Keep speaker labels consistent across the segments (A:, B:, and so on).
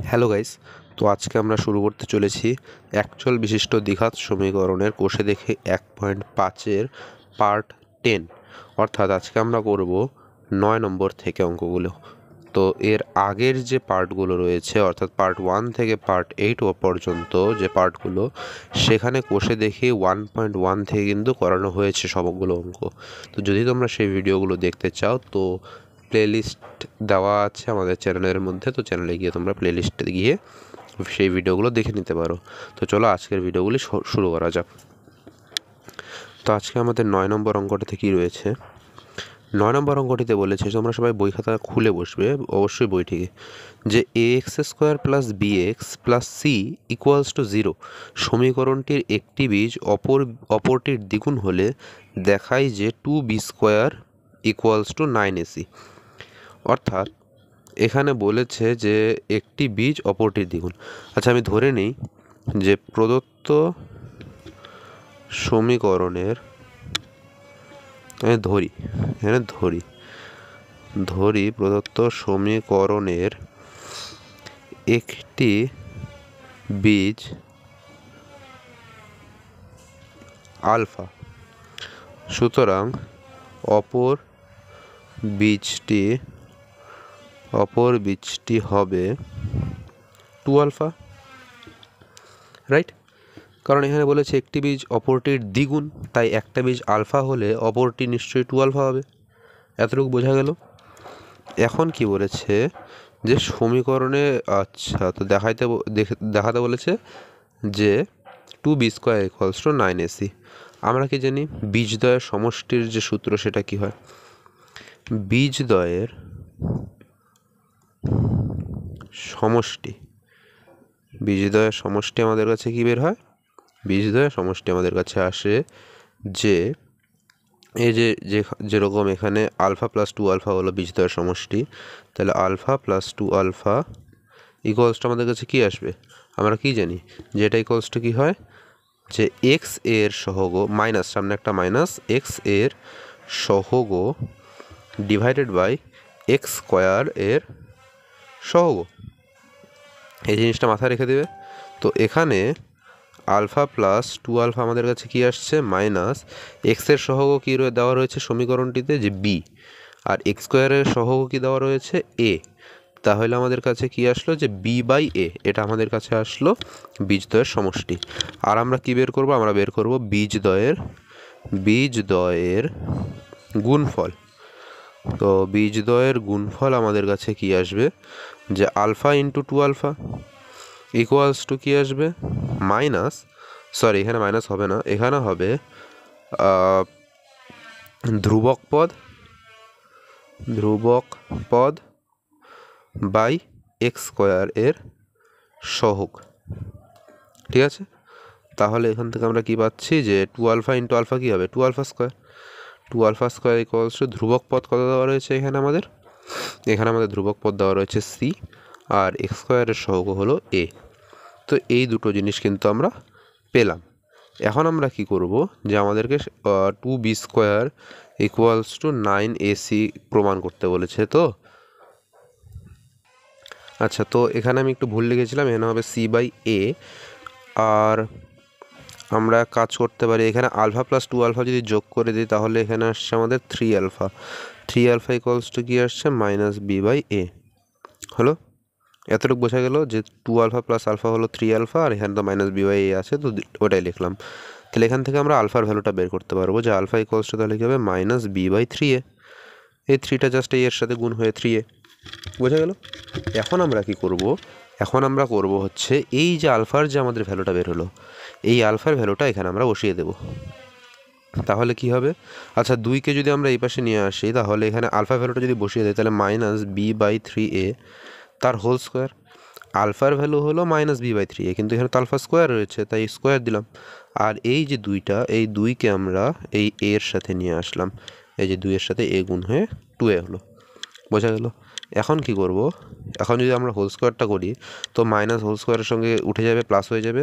A: Hello guys, তো আজকে আমরা শুরু করতে চলেছি একচল বিশিষ্ট দ্বিঘাত সমীকরণের কোষে দেখে 1.5-এর পার্ট 10। অর্থাৎ আজকে আমরা করব 9 নম্বর থেকে অঙ্কগুলো। তো এর আগের যে পার্টগুলো রয়েছে অর্থাৎ পার্ট 1 থেকে পার্ট 8 পর্যন্ত যে পার্টগুলো, সেখানে কোষে দেখে 1.1 থেকে কিন্তু করানো হয়েছে সবগুলো অঙ্ক। তো যদি তোমরা সেই ভিডিওগুলো দেখতে চাও তো প্লেলিস্ট দেওয়া আছে আমাদের চ্যানেলের মধ্যে, তো চ্যানেলে গিয়ে তোমরা প্লেলিস্টে গিয়ে সেই ভিডিওগুলো দেখে নিতে পারো। তো চলো আজকের ভিডিওগুলি শুরু করা যাক। তো আজকে আমাদের 9 নম্বর অঙ্কটিতে কী রয়েছে? 9 নম্বর অঙ্কটিতে বলেছে তোমরা সবাই বই খাতা খুলে বসবে, অবশ্যই বইটিকে, যে ax² + bx + c = 0 সমীকরণটির একটি বীজ অপরটির দ্বিগুণ হলে দেখায় যে 2b² = 9ac। অর্থাৎ এখানে বলেছে যে একটি বীজ অপরটির দ্বিগুণ। আচ্ছা, আমি ধরে নিই যে প্রদত্ত সমীকরণের, ধরি প্রদত্ত সমীকরণের একটি বীজ আলফা, সুতরাং অপর বীজটি হবে 2α, রাইট? কারণ এখানে বলেছে একটি বীজ অপরটির দ্বিগুণ, তাই একটা বীজ আলফা হলে অপরটি নিশ্চয়ই 2α হবে। এতটুকু বোঝা গেল। এখন কি বলেছে যে সমীকরণে, আচ্ছা, তো দেখাতে বলেছে যে 2b² = 9ac। আমরা কি জানি বীজদ্বয়ের সমষ্টির যে সূত্র সেটা কি হয়? বীজদ্বয়ের সমষ্টি আমাদের কাছে কি বের হয়? বীজদ্বয়ের সমষ্টি আমাদের কাছে আসে যে এই যেরকম এখানে আলফা + 2α হলো বীজদ্বয়ের সমষ্টি, তাহলে আলফা + 2α = আমাদের কাছে কি আসবে? আমরা কি জানি যে এটা = কি হয়, যে এক্স এর সহগ মাইনাস, সামনে একটা মাইনাস, এক্স এর সহগ ডিভাইডেড বাই x² এর সহগ। এই জিনিসটা মাথায় রেখে দেবে। তো এখানে আলফা + 2α আমাদের কাছে কি আসছে? মাইনাস এক্সের সহগ কী দেওয়া রয়েছে সমীকরণটিতে, যে বি, আর x² এর সহগ কি দেওয়া রয়েছে? এ। তাহলে আমাদের কাছে কি আসলো? যে b/a। এটা আমাদের কাছে আসলো বীজদ্বয়ের সমষ্টি। আর আমরা কি বের করব? আমরা বের করব বীজদ্বয়ের গুণফল। তো বীজদ্বয়ের গুণফল আমাদের কাছে কি আসবে? যে আলফা × 2α = কি আসবে? মাইনাস, সরি এখানে মাইনাস হবে না, এখানে হবে ধ্রুবক পদ বাই x² এর সহগ। ঠিক আছে? তাহলে এখান থেকে আমরা কি পাচ্ছি? যে 2α × α কী হবে? 2α²। 2α² = ধ্রুবক পদ কত দেওয়া রয়েছে এখানে আমাদের ধ্রুবক পদ দেওয়া রয়েছে c, আর x² এর সহগ হলো a। তো এই দুটো জিনিস কিন্তু আমরা পেলাম। এখন আমরা কি করব, যে আমাদেরকে 2b² = 9ac প্রমাণ করতে বলেছে। তো আচ্ছা, তো এখানে আমি একটু ভুল লিখেছিলাম, এখানে হবে c/a। আর আমরা কাজ করতে পারি, এখানে আলফা + 2α যদি যোগ করে দিই তাহলে এখানে আসছে আমাদের 3α। 3α = কি আসছে? -b/a। হলো? এতটুকু বোঝা গেল যে 2α + α হলো 3α, আর এখানে তো -b/a আছে, তো ওটাই লিখলাম। তাহলে এখান থেকে আমরা আলফার ভ্যালুটা বের করতে পারবো, যে আলফা = তাহলে কী হবে? -b/3a। এই 3টা জাস্ট এর সাথে গুণ হয়ে 3a। বোঝা গেল? এখন আমরা কি করব? এখন আমরা করব হচ্ছে এই যে আলফার যে আমাদের ভ্যালুটা বের হলো, এই আলফার ভ্যালুটা এখানে আমরা বসিয়ে দেব। তাহলে কি হবে? আচ্ছা, 2কে যদি আমরা এই পাশে নিয়ে আসি তাহলে এখানে আলফার ভ্যালুটা যদি বসিয়ে দেয় তাহলে -b/3a তার হোল স্কোয়ার। আলফার ভ্যালু হলো -b/3a, কিন্তু এখানে তো আলফা স্কোয়ার রয়েছে তাই স্কোয়ার দিলাম। আর এই যে 2টা, এই 2কে আমরা এই a এর সাথে নিয়ে আসলাম, এই যে 2 এর সাথে a গুণ হয়ে 2a হলো। বোঝা গেল? এখন কি করব? এখন যদি আমরা হোল স্কোয়ারটা করি তো মাইনাস হোল স্কোয়ারের সঙ্গে উঠে যাবে, প্লাস হয়ে যাবে।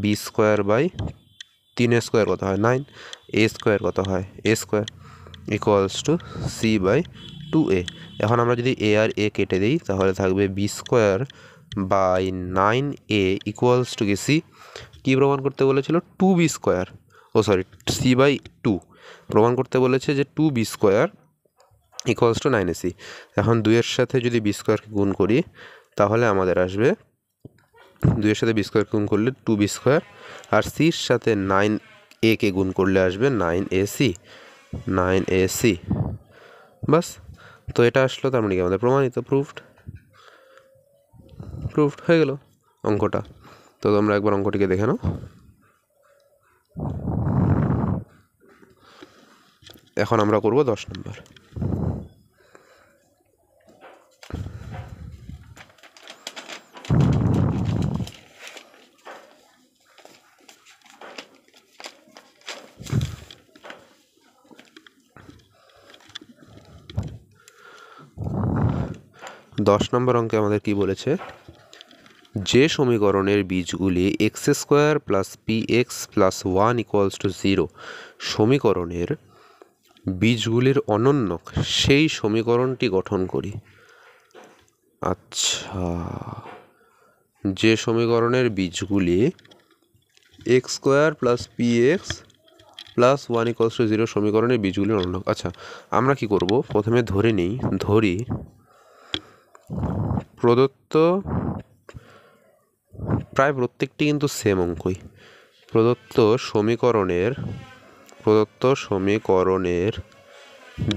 A: b²/3a² কত হয়? 9। a² কত হয়? a² = c/2a। এখন আমরা যদি a আর a কেটে দিই তাহলে থাকবে b² by 9a equals to কি সি, কী প্রমাণ করতে বলেছিল 2b², সি বাই 2 প্রমাণ করতে বলেছে যে 2b² ইকুয়ালস টু 9ac। এখন 2-এর সাথে যদি b² গুণ করি তাহলে আমাদের আসবে 2-এর সাথে b² গুণ করলে 2b², আর সির সাথে 9a কে গুণ করলে আসবে 9ac। বাস, তো এটা আসলো, তার মানে কি আমাদের প্রমাণিত, প্রুফড হয়ে গেল অঙ্কটা। তো তোমরা একবার অঙ্কটিকে দেখে নাও। এখন আমরা করব 10 নম্বর। দশ নম্বর অঙ্কে আমাদের কি বলেছে, যে সমীকরণের বীজগুলি x² plus px plus 1 equals to 0 সমীকরণের বীজগুলির অনন্যক সেই সমীকরণটি গঠন করি। আচ্ছা, যে সমীকরণের বীজগুলি x² plus px plus 1 equals to 0 সমীকরণের বীজগুলির অনন্যক। আচ্ছা, আমরা কি করব, প্রথমে ধরি প্রদত্ত প্রায় প্রত্যেকটি কিন্তু সেম অঙ্কই। প্রদত্ত সমীকরণের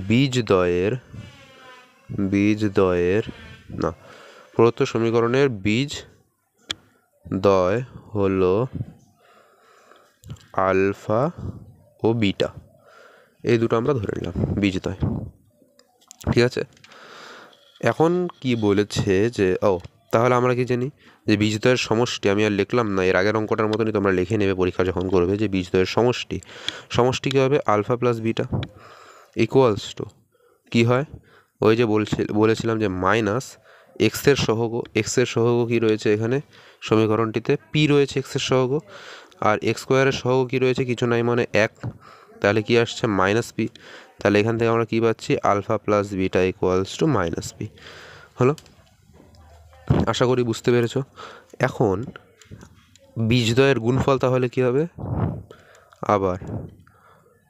A: বীজদ্বয়ের বীজদ্বয় হলো আলফা ও বিটা, এই দুটো আমরা ধরে নিলাম বীজদ্বয়। ঠিক আছে, এখন কি বলেছে যে তাহলে আমরা কি জানি যে বীজদ্বয়ের সমষ্টি, আমি আর লিখলাম না, এর আগের অঙ্কটার মতনই তোমরা লিখে নেবে পরীক্ষা যখন করবে, যে বীজদ্বয়ের সমষ্টি কী হবে, alpha plus beta equals to কী হয়, ওই যে বলেছিলাম যে মাইনাস এক্সের সহগ কী রয়েছে এখানে সমীকরণটিতে, পি রয়েছে এক্সের সহগ, আর x² সহগ কী রয়েছে, কিছু নাই মানে 1, তাহলে কি আসছে মাইনাস পি। তাহলে এখান থেকে আমরা কী পাচ্ছি, alpha plus beta equals to minus P হলো। আশা করি বুঝতে পেরেছ। এখন বীজদ্বয়ের গুণফল তাহলে কি হবে, আবার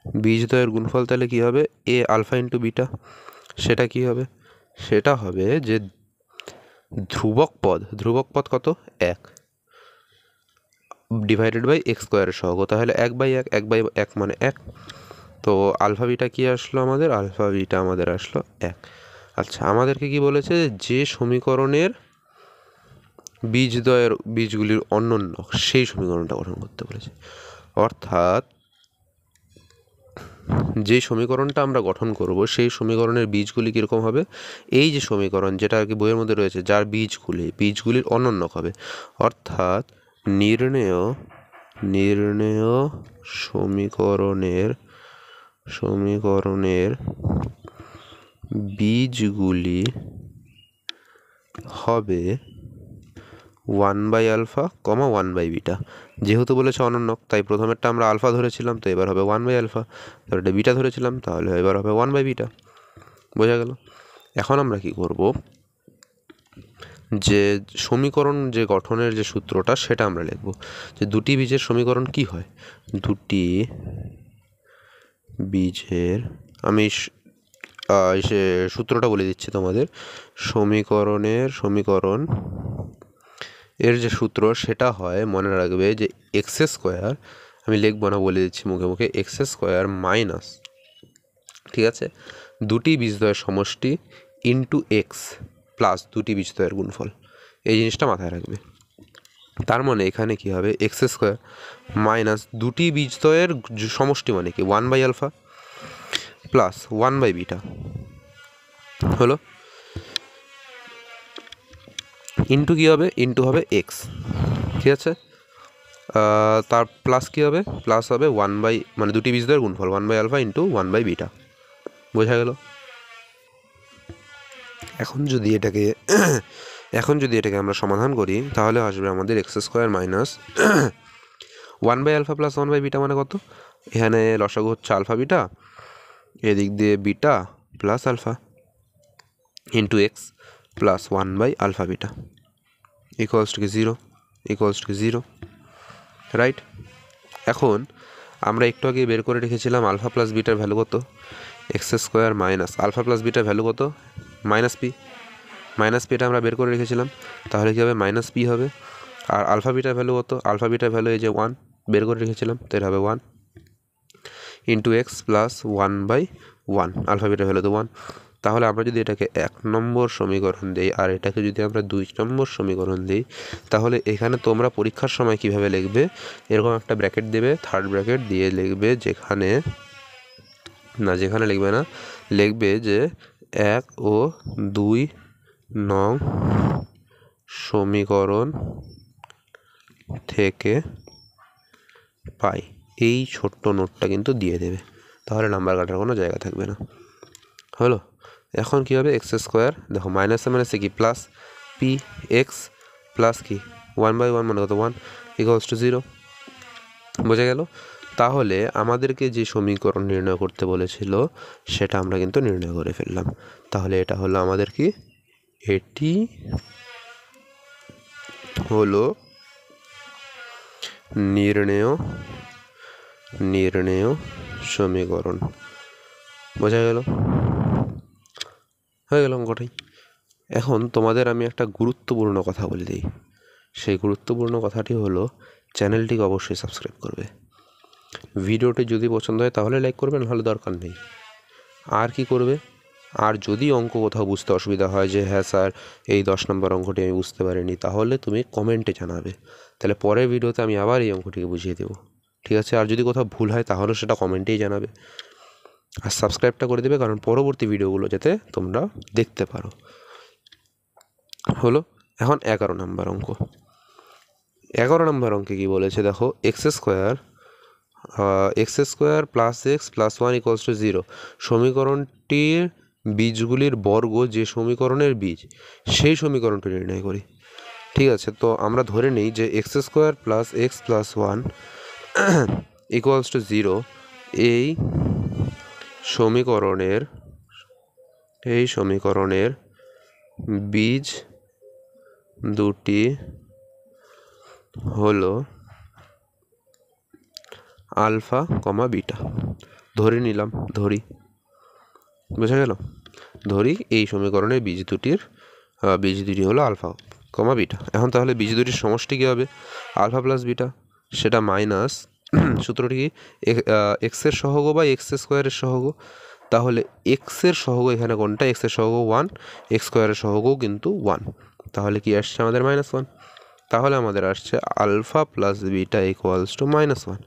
A: বীজদ্বয়ের গুণফল তাহলে কি হবে, এ আলফা ইন্টু বিটা, সেটা কি হবে, সেটা হবে যে ধ্রুবক পদ কত, 1 ডিভাইডেড বাই x² সহগ, তাহলে 1/1 মানে 1। তো আলফা বিটা কি আসলো আমাদের, আলফা বিটা আমাদের আসলো 1। আচ্ছা, আমাদেরকে কি বলেছে, যে সমীকরণের বীজগুলির অনন্য সেই সমীকরণটা গঠন করতে বলেছে। অর্থাৎ যে সমীকরণটা আমরা গঠন করব সেই সমীকরণের বীজগুলি কীরকম হবে, এই যে সমীকরণ যেটা আর কি বইয়ের মধ্যে রয়েছে, যার বীজগুলির অনন্যক হবে। অর্থাৎ নির্ণেয় সমীকরণের বীজগুলি হবে 1/α, 1/β। যেহেতু বলেছে অনন্যক, তাই প্রথমেরটা আমরা আলফা ধরেছিলাম, তো এবার হবে 1/α, তারপর এটা বিটা ধরেছিলাম, তাহলে এবার হবে 1/β। বোঝা গেল। এখন আমরা কি করব, যে সমীকরণ যে গঠনের যে সূত্রটা সেটা আমরা লিখব, যে দুটি বীজের সমীকরণ কি হয়, দুটি বীজের, আমি সূত্রটা বলে দিচ্ছি তোমাদের, সমীকরণ এর যে সূত্র সেটা হয়, মনে রাখবে যে x², আমি লিখব না, বলে দিচ্ছি মুখে x² মাইনাস, ঠিক আছে, দুটি বীজদ্বয়ের সমষ্টি ইন্টু এক্স প্লাস দুটি বীজদ্বয়ের গুণফল, এই জিনিসটা মাথায় রাখবে। তার মানে এখানে কি হবে, x² মাইনাস দুটি বীজদ্বয়ের সমষ্টি মানে কি 1/α প্লাস 1/β হলো, ইন্টু কী হবে, ইন্টু হবে এক্স, ঠিক আছে, তার প্লাস কী হবে, প্লাস হবে মানে দুটি বীজদ্বয়ের গুণফল 1/α ইন্টু 1/β। বোঝা গেল। এখন যদি এটাকে আমরা সমাধান করি তাহলে আসবে আমাদের x² মাইনাস 1/α প্লাস 1/β মানে কত, এখানে লসাগু হচ্ছে আলফা বিটা, এদিক দিয়ে beta plus alpha into x plus 1/α beta, equals to কি 0, ইকুয়ালস টু কি 0, রাইট। এখন আমরা একটু আগে বের করে রেখেছিলাম আলফা প্লাস বিটার ভ্যালু কত, X square minus alpha plus বিটার ভ্যালু কত, মাইনাস পি। মাইনাস পিটা আমরা বের করে রেখেছিলাম, তাহলে কী হবে, মাইনাস পি হবে। আর আলফা বিটার ভ্যালু কত, আলফা বিটার ভ্যালু এই যে 1 বের করে রেখেছিলাম, তো এটা হবে 1 ইন্টু এক্স প্লাস 1/1, আলফা বিটার ভ্যালু তো 1। তাহলে আমরা যদি এটাকে 1 নম্বর সমীকরণ দিই আর এটাকে যদি আমরা 2 নম্বর সমীকরণ দিই, তাহলে এখানে তোমরা পরীক্ষার সময় কিভাবে লিখবে, এরকম একটা ব্র্যাকেট দেবে, থার্ড ব্র্যাকেট দিয়ে লিখবে, যেখানে লিখবে না, লিখবে যে 1 ও 2 নং সমীকরণ থেকে পাই, এই ছোট্ট নোটটা কিন্তু দিয়ে দেবে, তাহলে নাম্বার কাটার কোনো জায়গা থাকবে না। হলো, এখন কী হবে, এক্স স্কোয়ার, দেখো মাইনাসে মাইনাসে কি প্লাস, পি এক্স প্লাস কি 1/1 মানে কত 1 ইকুয়ালস টু 0, বোঝা গেল। তাহলে আমাদেরকে যে সমীকরণ নির্ণয় করতে বলেছিল সেটা আমরা কিন্তু নির্ণয় করে ফেললাম। তাহলে এটা হলো আমাদের কি, এটি হলো নির্ণেয় সমীকরণ, বোঝা গেল, হয়ে গেল অঙ্কটাই। এখন তোমাদের আমি একটা গুরুত্বপূর্ণ কথা বলে দিই, সেই গুরুত্বপূর্ণ কথাটি হলো চ্যানেলটিকে অবশ্যই সাবস্ক্রাইব করবে। ভিডিওটি যদি পছন্দ হয় তাহলে লাইক করবে, নাহলে দরকার নেই। আর কি করবে, আর যদি অঙ্ক কোথাও বুঝতে অসুবিধা হয় যে হ্যাঁ স্যার এই 10 নম্বর অঙ্কটি আমি বুঝতে পারিনি, তাহলে তুমি কমেন্টে জানাবে, তাহলে পরের ভিডিওতে আমি আবার এই অঙ্কটিকে বুঝিয়ে দেবো, ঠিক আছে। আর যদি কোথাও ভুল হয় তাহলে সেটা কমেন্টেই জানাবে, আর সাবস্ক্রাইবটা করে দেবে, কারণ পরবর্তী ভিডিওগুলো যাতে তোমরা দেখতে পারো। হলো, এখন 11 নম্বর অঙ্ক। 11 নম্বর অঙ্কে কী বলেছে দেখো, x square plus x plus 1 equals to 0, সমীকরণটির বীজগুলির বর্গ যে সমীকরণের বীজ, সেই সমীকরণটি নির্ণয় করি। ঠিক আছে, তো আমরা ধরে নিই যে x square plus x plus 1 equals to 0, এই সমীকরণের বীজ দুটি হলো আলফা কমা বিটা। ধরে নিলাম, বোঝা গেল, এই সমীকরণের বীজ দুটি হলো আলফা কমা বিটা। এখন তাহলে বীজ দুটির সমষ্টি কী হবে, আলফা প্লাস বিটা, সেটা মাইনাস সূত্রটি কি, এক্সের সহগ বা এক্স স্কোয়ারের সহগ। তাহলে এক্সের সহগ এখানে কোনটা, এক্সের সহগ 1, এক্স স্কোয়ারের সহগও কিন্তু 1, তাহলে কি আসছে আমাদের -1। তাহলে আমাদের আসছে alpha plus beta equals to -1।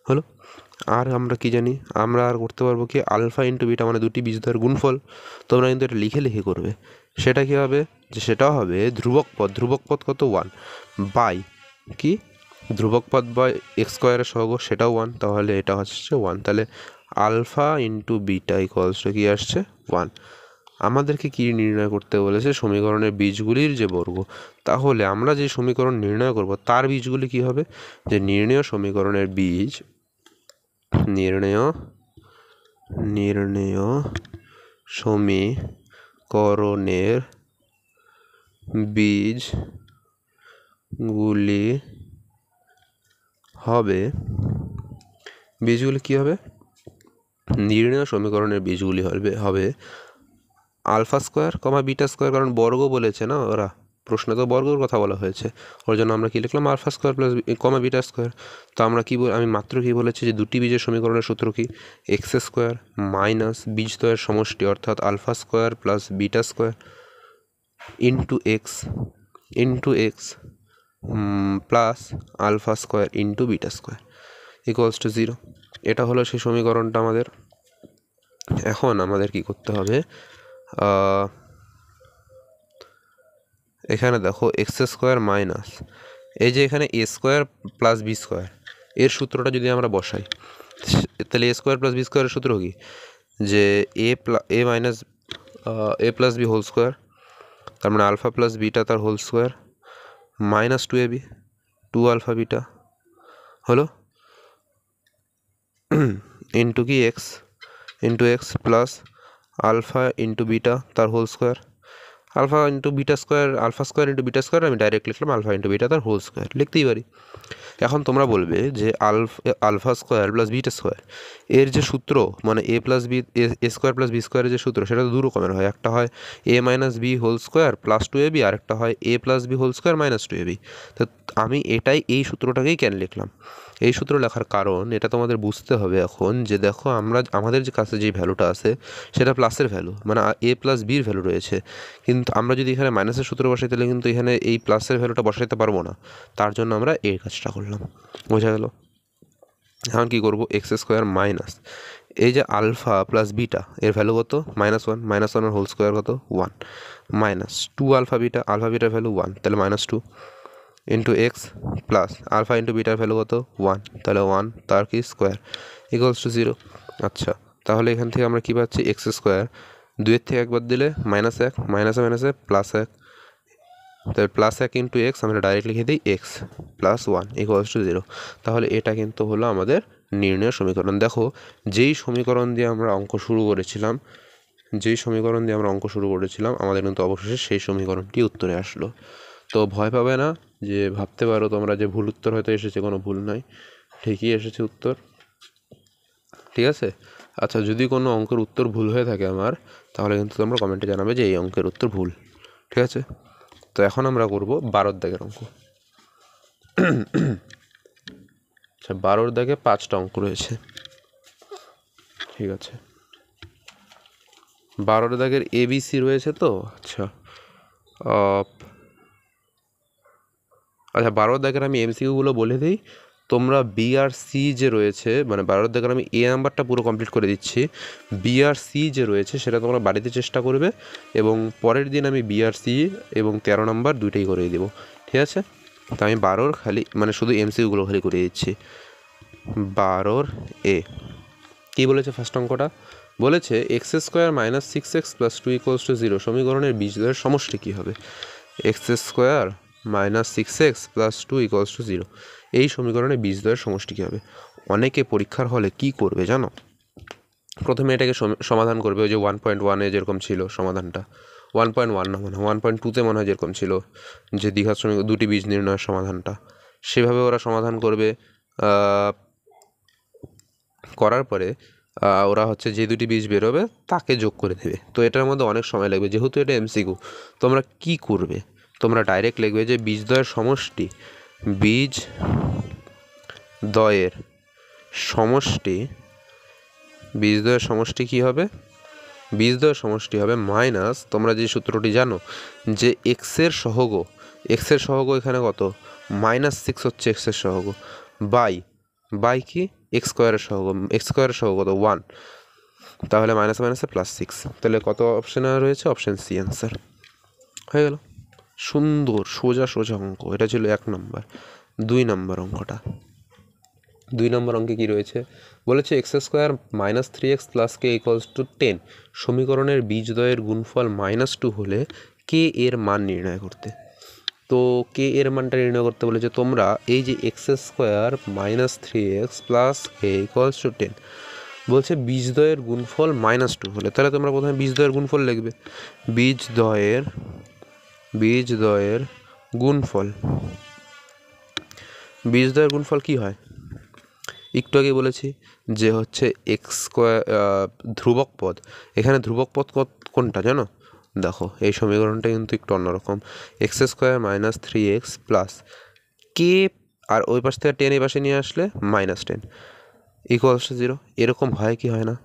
A: হলো, আর আমরা কি জানি, আমরা আর করতে পারবো কি, আলফা ইন্টু বিটা মানে দুটি বীজদ্বয়ের গুণফল। তোমরা কিন্তু এটা লিখে করবে, সেটা কি হবে, যে সেটাও হবে ধ্রুবক পদ কত 1 বাই কি, ধ্রুবক পদ বাই এক্স স্কোয়ারের সহগ, সেটাও 1, তাহলে এটা হচ্ছে 1। তাহলে alpha into beta equals to কি আসছে 1। আমাদেরকে কি নির্ণয় করতে বলেছে, সমীকরণের বীজগুলির যে বর্গ। তাহলে আমরা যে সমীকরণ নির্ণয় করব তার বীজগুলি কি হবে, যে নির্ণেয় সমীকরণের বীজ, নির্ণেয় সমীকরণের বীজগুলি কি হবে, নির্ণেয় সমীকরণের বীজগুলি হবে alpha square comma beta square, কারণ বর্গ বলেছে না ওরা, প্রশ্নে তো বর্গের কথা বলা হয়েছে, ওর জন্য আমরা কি লিখলাম, alpha square plus comma beta square. তো আমরা আমি মাত্র কি বলেছি, যে দুটি বীজের সমীকরণের সূত্র কি, এক্স স্কোয়ার মাইনাস বীজদ্বয়ের সমষ্টি অর্থাৎ alpha square plus beta square into x plus alpha square into beta square equals to 0। এটা হলো সেই সমীকরণটা আমাদের। এখন আমাদের কি করতে হবে, এখানে দেখো এক্স স্কোয়ার মাইনাস, এই যে এখানে এ স্কোয়ার প্লাস বি স্কোয়ার, এর সূত্রটা যদি আমরা বসাই, তাহলে এ স্কোয়ার প্লাস বি স্কোয়ারের সূত্র কি, যে a minus a plus b whole square, তার মানে আলফা প্লাস বিটা তার whole square minus 2ab 2 alpha beta, হলো ইন্টু কি x plus alpha into beta তার whole square alpha into beta square, alpha square into beta square আমি direct লিখলাম alpha into beta তার whole square, লিখতেই পারি। এখন তোমরা বলবে যে alpha square plus beta square এর যে সূত্র, মানে a plus B, A square plus B স্কোয়ারের যে সূত্র, সেটা তো দু রকমের হয়। একটা হয় a minus b whole square plus two a b, আর একটা হয় a plus b whole square minus two a b. তো আমি এই সূত্রটাকেই কেন লিখলাম? এই সূত্র লেখার কারণ এটা তোমাদের বুঝতে হবে এখন, যে দেখো আমাদের যে কাছে যে ভ্যালুটা আছে সেটা প্লাসের ভ্যালু, মানে এ প্লাস বির ভ্যালু রয়েছে, কিন্তু আমরা যদি এখানে মাইনাসের সূত্র বসাই তাহলে কিন্তু এখানে এই প্লাসের ভ্যালুটা বসাইতে পারবো না, তার জন্য আমরা এই কাজটা করলাম। বোঝা গেল? এখন কী করবো, এক্স স্কোয়ার মাইনাস এই যে আলফা প্লাস বিটা এর ভ্যালু কত, -1, -1 হোল স্কোয়ার কত 1, মাইনাস 2 আলফা বিটার ভ্যালু 1, তাহলে -2 into x plus alpha into বিটার ভ্যালু কত 1, তাহলে 1 তার কি স্কোয়ার ইকুয়ালস টু 0। আচ্ছা, তাহলে এখান থেকে আমরা কী পাচ্ছি, এক্স স্কোয়ার 2-এর থেকে একবার দিলে -1, মাইনাসে +1, তাহলে +1 ইন্টু এক্স আমরা ডাইরেক্ট লিখে দিই এক্স প্লাস 1 ইকুয়ালস টু 0। তাহলে এটা কিন্তু হলো আমাদের নির্ণয় সমীকরণ। দেখো যেই সমীকরণ দিয়ে আমরা অঙ্ক শুরু করেছিলাম আমাদের কিন্তু অবশেষে সেই সমীকরণটি উত্তরে আসলো। তো ভয় পাবে না, যে ভাবতে পারো তোমরা যে ভুল উত্তর হয়তো এসেছে, কোনো ভুল নাই, ঠিকই এসেছে উত্তর। ঠিক আছে? আচ্ছা, যদি কোনো অঙ্কের উত্তর ভুল হয়ে থাকে আমার, তাহলে কিন্তু তোমরা কমেন্টে জানাবে যে এই অঙ্কের উত্তর ভুল। ঠিক আছে? তো এখন আমরা করব 12 দাগের অঙ্ক। আচ্ছা, 12 দাগে 5টা অঙ্ক রয়েছে। ঠিক আছে, 12 দাগের ABC রয়েছে তো। আচ্ছা, 12 দাগের আমি এমসিকিউগুলো বলে দিই, তোমরা বি আর সি যে রয়েছে, মানে 12 দাগের আমি এ নাম্বারটা পুরো কমপ্লিট করে দিচ্ছি, বি আর সি যে রয়েছে সেটা তোমরা বাড়িতে চেষ্টা করবে, এবং পরের দিন আমি বি আর সি এবং 13 নাম্বার দুইটাই করে দেবো। ঠিক আছে? তো আমি 12 খালি, মানে শুধু এমসিকিউগুলো খালি করে দিচ্ছি। 12 এ কী বলেছে ফার্স্ট অঙ্কটা? বলেছে x square minus 6x plus 2 equals to 0 সমীকরণের বীজদ্বয়ের সমষ্টি কী হবে? X square minus 6x plus 2 equals to 0 এই সমীকরণে বীজদ্বয়ের সমষ্টি কী হবে? অনেকে পরীক্ষার হলে কি করবে জানো? প্রথমে এটাকে সমাধান করবে, ওই যে 1.1-এ যেরকম ছিল সমাধানটা, 1.1 না, মনে হয় 1.2-তে মনে হয় যেরকম ছিল, যে দ্বিঘাত সমীকরণ দুটি বীজ নির্ণয়ের সমাধানটা, সেভাবে ওরা সমাধান করবে। করার পরে ওরা হচ্ছে যে দুটি বীজ বেরোবে তাকে যোগ করে দেবে। তো এটার মধ্যে অনেক সময় লাগবে, যেহেতু এটা এমসিকিউ। তোমরা কি করবে, তোমরা ডাইরেক্ট লিখবে যে বীজদ্বয়ের সমষ্টি কী হবে? বীজদ্বয়ের সমষ্টি হবে মাইনাস, তোমরা যে সূত্রটি জানো যে এক্সের সহগ এখানে কত, -6 হচ্ছে এক্সের সহগ, বাই কি এক্স স্কোয়ারের সহগ কত 1, তাহলে মাইনাসে +6, তাহলে কত অপশানে রয়েছে? Option C answer. হয়ে গেল, সুন্দর সোজা অঙ্ক। এটা ছিল 1 নম্বর। 2 নম্বর অঙ্কটা, 2 নম্বর অঙ্কে কী রয়েছে? বলেছে x square minus 3x plus K equals to 10 সমীকরণের বীজদ্বয়ের গুণফল -2 হলে কে এর মান নির্ণয় করতে। তো কে এর মানটা নির্ণয় করতে বলেছে তোমরা, এই যে x square minus 3x plus K equals to 10 বলছে বীজদ্বয়ের গুণফল -2 হলে, তাহলে তোমরা প্রথমে বীজদ্বয়ের গুণফল লিখবে। বীজদ্বয়ের গুণফল কী হয়? একটু আগে বলেছি যে হচ্ছে এক্স স্কোয়ার ধ্রুবক পদ, এখানে ধ্রুবক পদ কোনটা জানো? দেখো এই সমীকরণটা কিন্তু একটু অন্যরকম। X square minus 3x plus k, আর ওই পাশ থেকে 10 এই পাশে নিয়ে আসলে -10 ইকুয়ালস টু 0। এরকম হয় কি হয় না?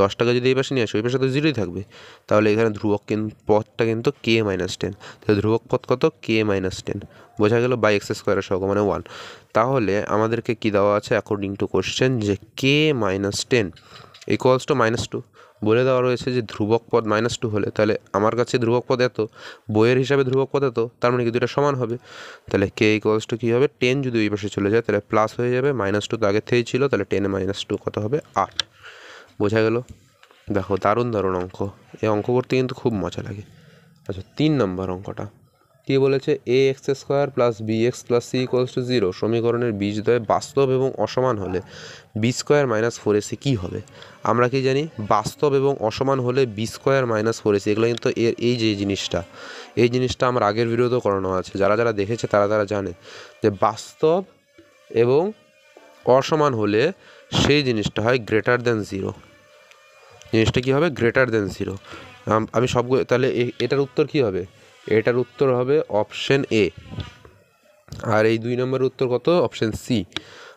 A: 10 টাকা যদি এই পাশে নিয়ে আসে, ওই পাশে তো 0ই থাকবে, তাহলে এখানে ধ্রুবক পদটা কিন্তু k-10, তাহলে ধ্রুবক পদ কত? k-10 বোঝা গেল, বাই এক্স স্কোয়ারের সহগ মানে 1। তাহলে আমাদেরকে কি দেওয়া আছে অ্যাকর্ডিং টু কোশ্চেন, যে k-10 ইকুয়ালস টু -2 বলে দেওয়া রয়েছে। যে ধ্রুবক পদ -2 হলে, তাহলে আমার কাছে ধ্রুবক পদ এত, বইয়ের হিসাবে ধ্রুবক পদ এত, তার মানে কি দুটো সমান হবে। তাহলে k ইকুয়ালস টু কী হবে? 10 যদি ওই পাশে চলে যায় তাহলে প্লাস হয়ে যাবে, -2 তো আগের থেকেই ছিল, তাহলে 10 -2 কত হবে? 8। বোঝা গেল? দেখো দারুণ অঙ্ক, এই অঙ্ক করতে কিন্তু খুব মজা লাগে। আচ্ছা, 3 নম্বর অঙ্কটা, কী বলেছে, a x square plus b x plus c equals to 0 সমীকরণের বীজদ্বয় বাস্তব এবং অসমান হলে বি স্কোয়ার মাইনাস 4ac কী হবে? আমরা কি জানি, বাস্তব এবং অসমান হলে বি স্কোয়ার মাইনাস 4ac, এগুলো কিন্তু এই জিনিসটা আমার আগের ভিডিওতেও করানো আছে, যারা যারা দেখেছে তারা জানে যে বাস্তব এবং অসমান হলে সেই জিনিসটা হয় গ্রেটার দ্যান 0। জিনিসটা কী হবে? Greater than 0। আমি সবগুলো, তাহলে এটার উত্তর কী হবে? এটার উত্তর হবে অপশন এ। আর এই 2 নম্বরের উত্তর কত? Option C.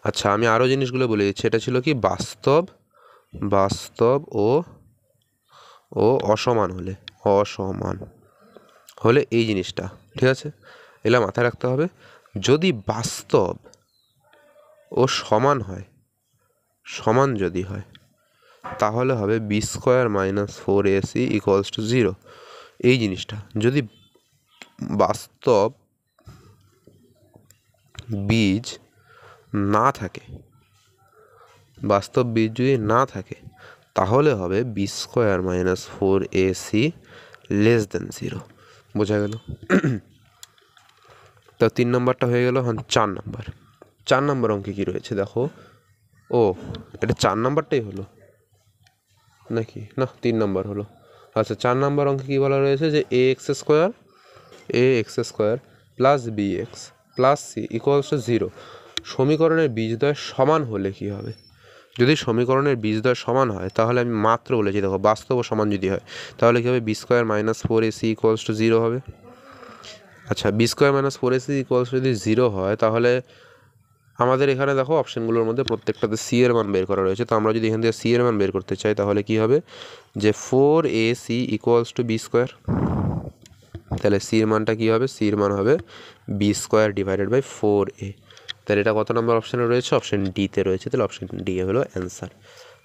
A: আচ্ছা, আমি আরও জিনিসগুলো বলে দিচ্ছি। এটা ছিল কি, বাস্তব ও অসমান হলে এই জিনিসটা, ঠিক আছে? এগুলো মাথায় রাখতে হবে। যদি বাস্তব ও সমান যদি হয় তাহলে হবে B square minus 4ac equals to 0। এই জিনিসটা যদি বাস্তব বীজ যদি না থাকে তাহলে হবে B square minus 4ac less than 0। বোঝা গেল? তো 3 নম্বরটা হয়ে গেল। হ্যাঁ, 4 নম্বর অঙ্কে কী রয়েছে দেখো। ও, এটা 4 নম্বরটাই হলো নাকি? না, 3 নম্বর হলো। আচ্ছা, 4 নম্বর অঙ্কে কী বলা রয়েছে যে a x square plus b x plus c equals to 0 সমীকরণের বীজদ্বয় সমান হলে কী হবে? যদি সমীকরণের বীজদ্বয় সমান হয় তাহলে আমি মাত্র বলেছি, দেখো বাস্তব ও সমান যদি হয় তাহলে কী হবে? B square minus 4ac equals to 0 হবে। আচ্ছা, B square minus 4ac equals যদি 0 হয় তাহলে আমাদের এখানে দেখো অপশানগুলোর মধ্যে প্রত্যেকটাতে সি এর মান বের করা রয়েছে। তো আমরা যদি এখান থেকে সি এর মান বের করতে চাই তাহলে কি হবে? যে 4ac equals to B square. তাহলে সি এর মানটা কী হবে? সি এর মান হবে B square divided by 4a। তাহলে এটা কত নম্বর অপশানে রয়েছে? অপশান ডিতে রয়েছে। তাহলে অপশান ডি হলো অ্যান্সার।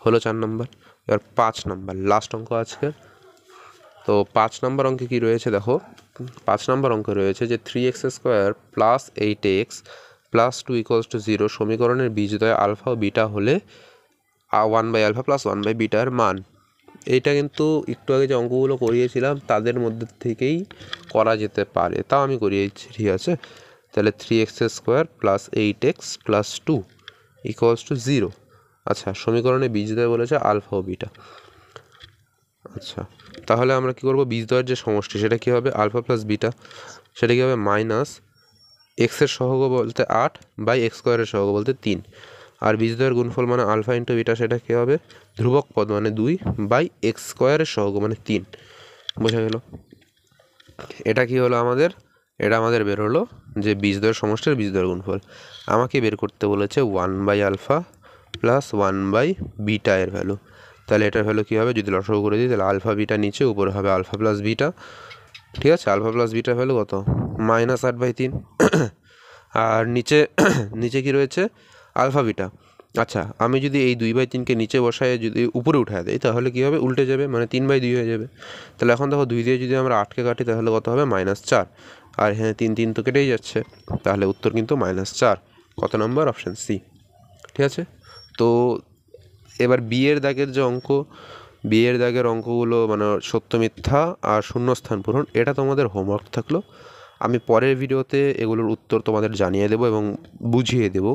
A: হলো 4 নম্বর। এবার 5 নম্বর লাস্ট অঙ্ক আজকে। তো 5 নম্বর অঙ্কে কী রয়েছে দেখো। 5 নম্বর অঙ্কে রয়েছে যে 3x square plus 8x plus 2 equals to 0 সমীকরণের বীজদ্বয় আলফা ও বিটা হলে 1/α প্লাস 1/β এর মান। এইটা কিন্তু একটু আগে যে অঙ্কগুলো করিয়েছিলাম তাদের মধ্যে থেকেই করা যেতে পারে, তাও আমি করিয়েছি, ঠিক আছে? তাহলে 3x square plus 8x plus 2 equals to 0। আচ্ছা, সমীকরণে বীজদ্বয় বলেছে আলফা ও বিটা। আচ্ছা, তাহলে আমরা কী করবো? বীজদ্বয়ের যে সমষ্টি সেটা কী হবে? আলফা প্লাস বিটা, সেটা কী হবে? মাইনাস এক্সের সহগ বলতে 8 বাই এক্স স্কোয়ারের সহগ বলতে 3। আর বীজদ্বয়ের গুণফল মানে আলফা ইন্টু বিটা, সেটা কী হবে? ধ্রুবক পদ মানে 2 বাই এক্স স্কোয়ারের সহগ মানে 3। বোঝা গেল? এটা কি হলো আমাদের? এটা আমাদের বের হলো যে বীজদ্বয়ের সমষ্টির বীজদ্বয়ের গুণফল। আমাকে বের করতে বলেছে 1/α প্লাস 1/β এর ভ্যালু। তাহলে এটার ভ্যালু কী হবে? যদি লসাগু করে দিই তাহলে আলফা বিটা নিচে, উপরে হবে আলফা প্লাস বিটা, ঠিক আছে? আলফা প্লাস বিটার ভ্যালু কত? -8/3। আর নিচে কি রয়েছে? Alpha beta. আচ্ছা, আমি যদি এই 2/3কে নিচে বসায় যদি উপরে উঠায় দেয় তাহলে কী হবে? উল্টে যাবে, মানে 3/2 হয়ে যাবে। তাহলে এখন দেখো 2 দিয়ে যদি আমরা 8কে কাটি তাহলে কত হবে? -4। আর হ্যাঁ, 3 তো কেটেই যাচ্ছে, তাহলে উত্তর কিন্তু -4। কত নম্বর? অপশান সি, ঠিক আছে? তো এবার বিয়ের দাগের অঙ্কগুলো মানে সত্য মিথ্যা আর শূন্যস্থান পূরণ, এটা তোমাদের হোমওয়ার্ক থাকলো। আমি পরের ভিডিওতে এগুলোর উত্তর তোমাদের জানিয়ে দেবো এবং বুঝিয়ে দেবো।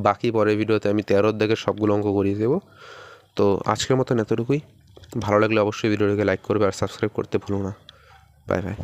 A: বাকি পরের ভিডিওতে আমি 13 দাগের সবগুলো অঙ্ক করিয়ে দেবো। তো আজকের মতন এতটুকুই। ভালো লাগলে অবশ্যই ভিডিওটাকে লাইক করবে আর সাবস্ক্রাইব করতে ভুলো না। Bye bye.